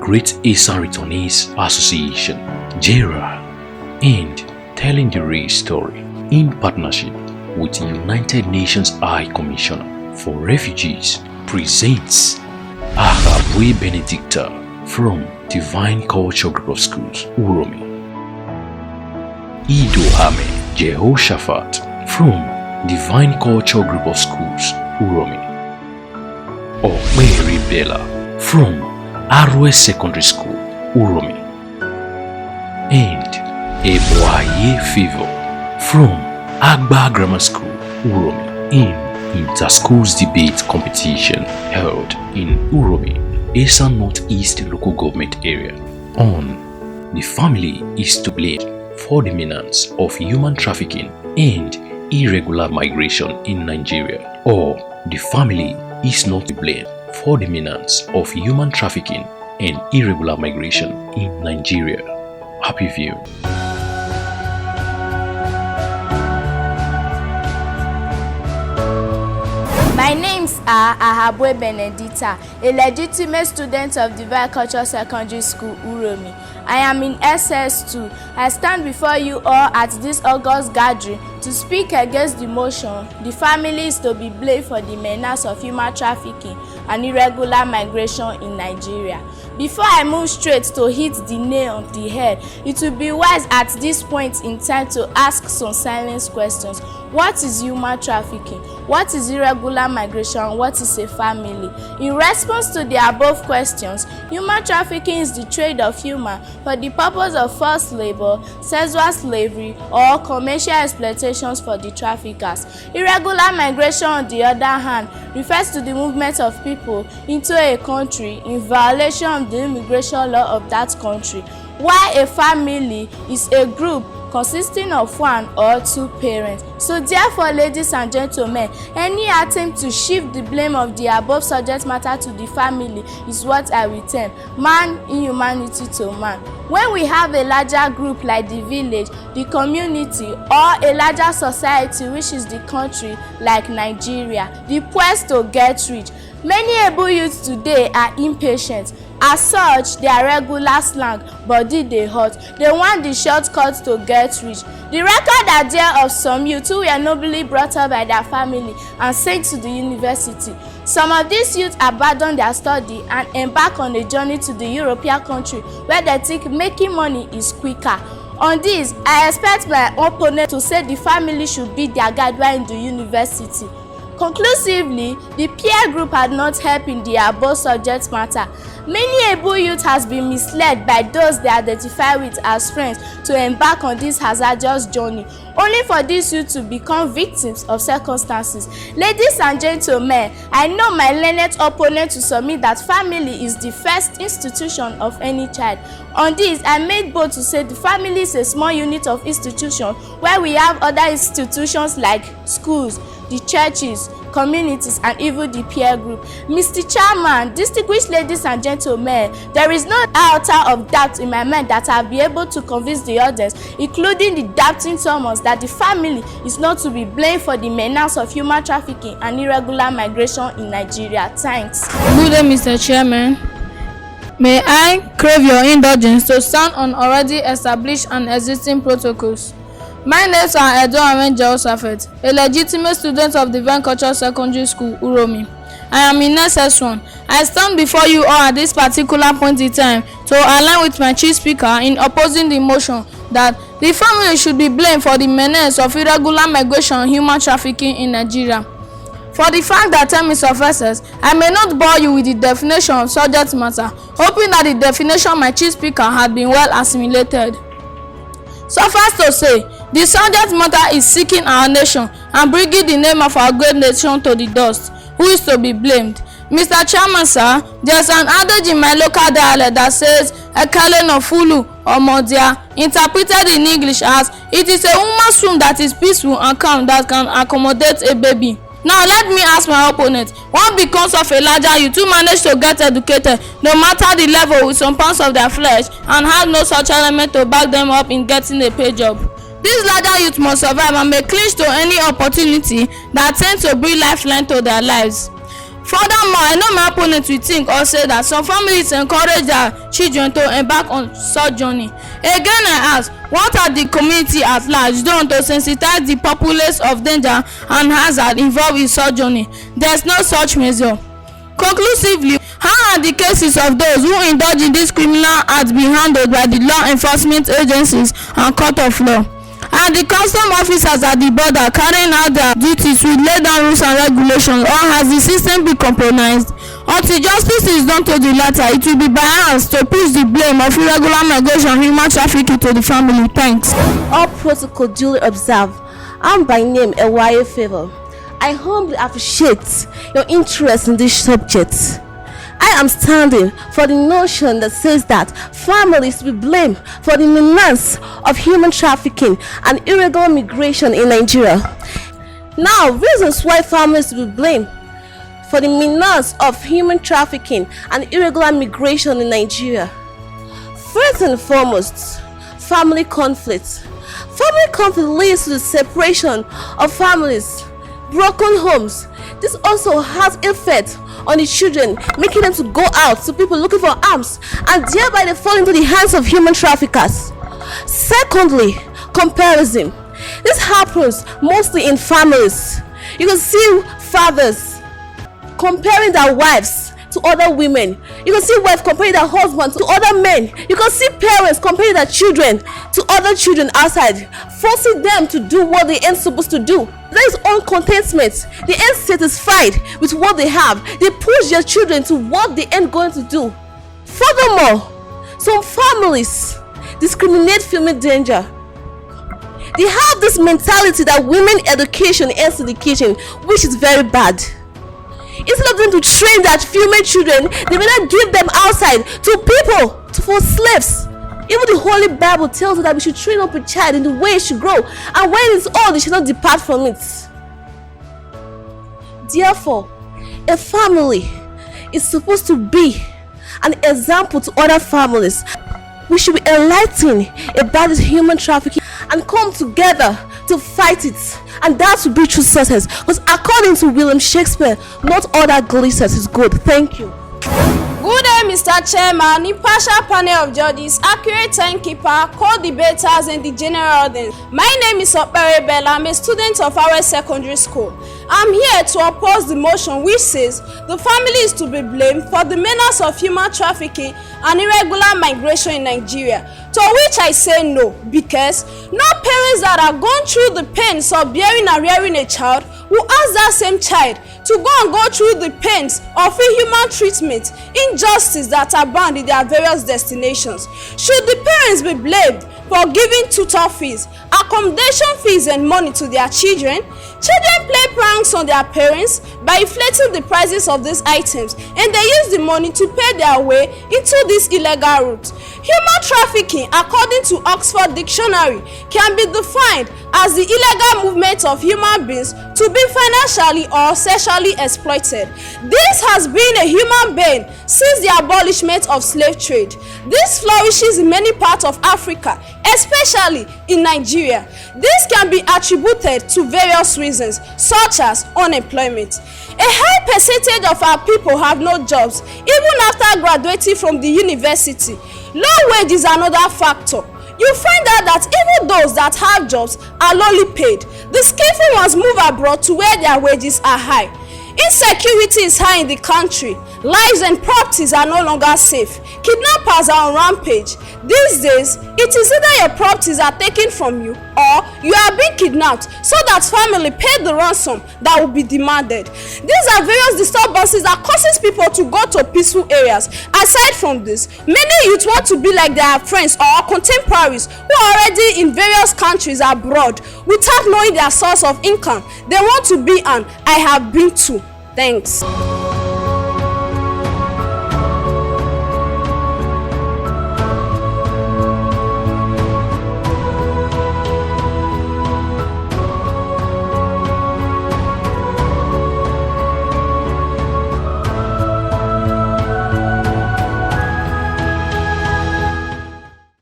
Great Eastern Returnees Association, Gera, and Telling the Real Story in partnership with the United Nations High Commissioner for Refugees presents Ahabwe Benedicta from Divine Culture Group of Schools, Uromi. Idohame Jehoshaphat from Divine Culture Group of Schools, Uromi. Okmeri Bella from Arwe Secondary School, Uromi. And Eboaye Favor from Agba Grammar School, Uromi, in Inter-Schools Debate Competition held in Uromi, Eastern Northeast Local Government Area on The Family is to Blame for the Menace of Human Trafficking and Irregular Migration in Nigeria, or The Family is not to blame for the menace of human trafficking and irregular migration in Nigeria. Happy viewing. My names are Ahabwe Benedicta, a legitimate student of Divine Culture Secondary School, Uromi. I am in SS2. I stand before you all at this August gathering to speak against the motion the family is to be blamed for the menace of human trafficking and irregular migration in Nigeria. Before I move straight to hit the nail on the head, it will be wise at this point in time to ask some silence questions. What is human trafficking? What is irregular migration? What is a family? In response to the above questions, human trafficking is the trade of human for the purpose of forced labor, sexual slavery, or commercial exploitations for the traffickers. Irregular migration, on the other hand, refers to the movement of people into a country in violation of the immigration law of that country, while a family is a group consisting of one or two parents. So therefore, ladies and gentlemen, any attempt to shift the blame of the above subject matter to the family is what I will term man inhumanity to man. When we have a larger group like the village, the community, or a larger society which is the country like Nigeria, the quest to get rich, many able youths today are impatient. As such, they are regular slang, body dey hot. They want the shortcut to get rich. The record are there of some youth who were nobly brought up by their family and sent to the university. Some of these youths abandon their study and embark on a journey to the European country where they think making money is quicker. On this, I expect my opponent to say the family should be their guide while in the university. Conclusively, the peer group had not helped in the above subject matter. Many able youth has been misled by those they identify with as friends to embark on this hazardous journey, only for these youth to become victims of circumstances. Ladies and gentlemen, I know my learned opponent to submit that family is the first institution of any child. On this, I made bold to say the family is a small unit of institution where we have other institutions like schools, the churches, communities, and even the peer group. Mr. Chairman, distinguished ladies and gentlemen, there is no iota of doubt in my mind that I'll be able to convince the audience, including the doubting Thomas, that the family is not to be blamed for the menace of human trafficking and irregular migration in Nigeria. Thanks. Good day, Mr. Chairman. May I crave your indulgence to stand on already established and existing protocols? My names are Jehoshaphat, a legitimate student of Divine Culture Secondary School, Uromi. I am in SS1. I stand before you all at this particular point in time to align with my chief speaker in opposing the motion that the family should be blamed for the menace of irregular migration and human trafficking in Nigeria. For the fact that time is of essence, I may not bore you with the definition of subject matter, hoping that the definition my chief speaker had been well assimilated. Suffice to say, the subject matter is seeking our nation and bringing the name of our great nation to the dust. Who is to be blamed? Mr. Chairman, sir, there's an adage in my local dialect that says, "Ekele no fulu omodia," interpreted in English as, "It is a woman's womb that is peaceful and calm that can accommodate a baby." Now let me ask my opponent, what becomes of a larger youth who manage to get educated no matter the level with some pounds of their flesh and have no such element to back them up in getting a pay job? These larger youth must survive and may cling to any opportunity that tends to bring lifeline to their lives. Furthermore, I know my opponent will think or say that some families encourage their children to embark on such journey. Again, I ask, what are the community at large done to sensitize the populace of danger and hazard involved in such journey? There is no such measure. Conclusively, how are the cases of those who indulge in this criminal act being handled by the law enforcement agencies and court of law? Are the custom officers at the border carrying out their duties with laid down rules and regulations, or has the system been compromised? Until justice is done to the latter, it will be biased to push the blame of irregular migration and human trafficking to the family. Thanks. All protocol duly observed. I'm by name Ewaye Favor. I humbly appreciate your interest in this subject. I am standing for the notion that says that families will be blamed for the menace of human trafficking and irregular migration in Nigeria. Now, reasons why families will be blamed for the menace of human trafficking and irregular migration in Nigeria. First and foremost, family conflict. Family conflict leads to the separation of families, broken homes. This also has effect on the children, making them to go out to people looking for arms, and thereby they fall into the hands of human traffickers. Secondly, comparison. This happens mostly in families. You can see fathers comparing their wives to other women. You can see wives comparing their husbands to other men. You can see parents comparing their children to other children outside, forcing them to do what they ain't supposed to do. There is uncontentment. They ain't satisfied with what they have. They push their children to what they ain't going to do. Furthermore, some families discriminate female danger. They have this mentality that women education ends in the kitchen, which is very bad. Instead of them to train their female children, they better give them outside to people, for slaves. Even the Holy Bible tells us that we should train up a child in the way it should grow, and when it's old, it should not depart from it. Therefore, a family is supposed to be an example to other families. We should be enlightened about this human trafficking and come together to fight it, and that will be true success. Because according to William Shakespeare, not all that glitters is good. Thank you. Good day, Mr. Chairman, impartial panel of judges, accurate timekeeper, co-debaters, and the general audience. My name is Opere Bella. I'm a student of our secondary school. I'm here to oppose the motion which says the family is to be blamed for the menace of human trafficking and irregular migration in Nigeria. To which I say no, because no parents that are going through the pains of bearing and rearing a child will ask that same child to go through the pains of inhuman treatment, injustice that abound in their various destinations. Should the parents be blamed for giving tutor fees, accommodation fees, and money to their children? Children play pranks on their parents by inflating the prices of these items, and they use the money to pay their way into this illegal route. Human trafficking, according to Oxford Dictionary, can be defined as the illegal movement of human beings to be financially or sexually exploited. This has been a human being since the abolishment of slave trade. This flourishes in many parts of Africa, especially in Nigeria. This can be attributed to various reasons, such as unemployment. A high percentage of our people have no jobs even after graduating from the university. Low wage is another factor. You find out that even those that have jobs are lowly paid. The skillful ones move abroad to where their wages are high. Insecurity is high in the country. Lives and properties are no longer safe. Kidnappers are on rampage. These days, it is either your properties are taken from you or you are being kidnapped so that family pay the ransom that will be demanded. These are various disturbances that causes people to go to peaceful areas. Aside from this, many youth want to be like their friends or contemporaries who are already in various countries abroad without knowing their source of income. They want to be an I have been to. Thanks.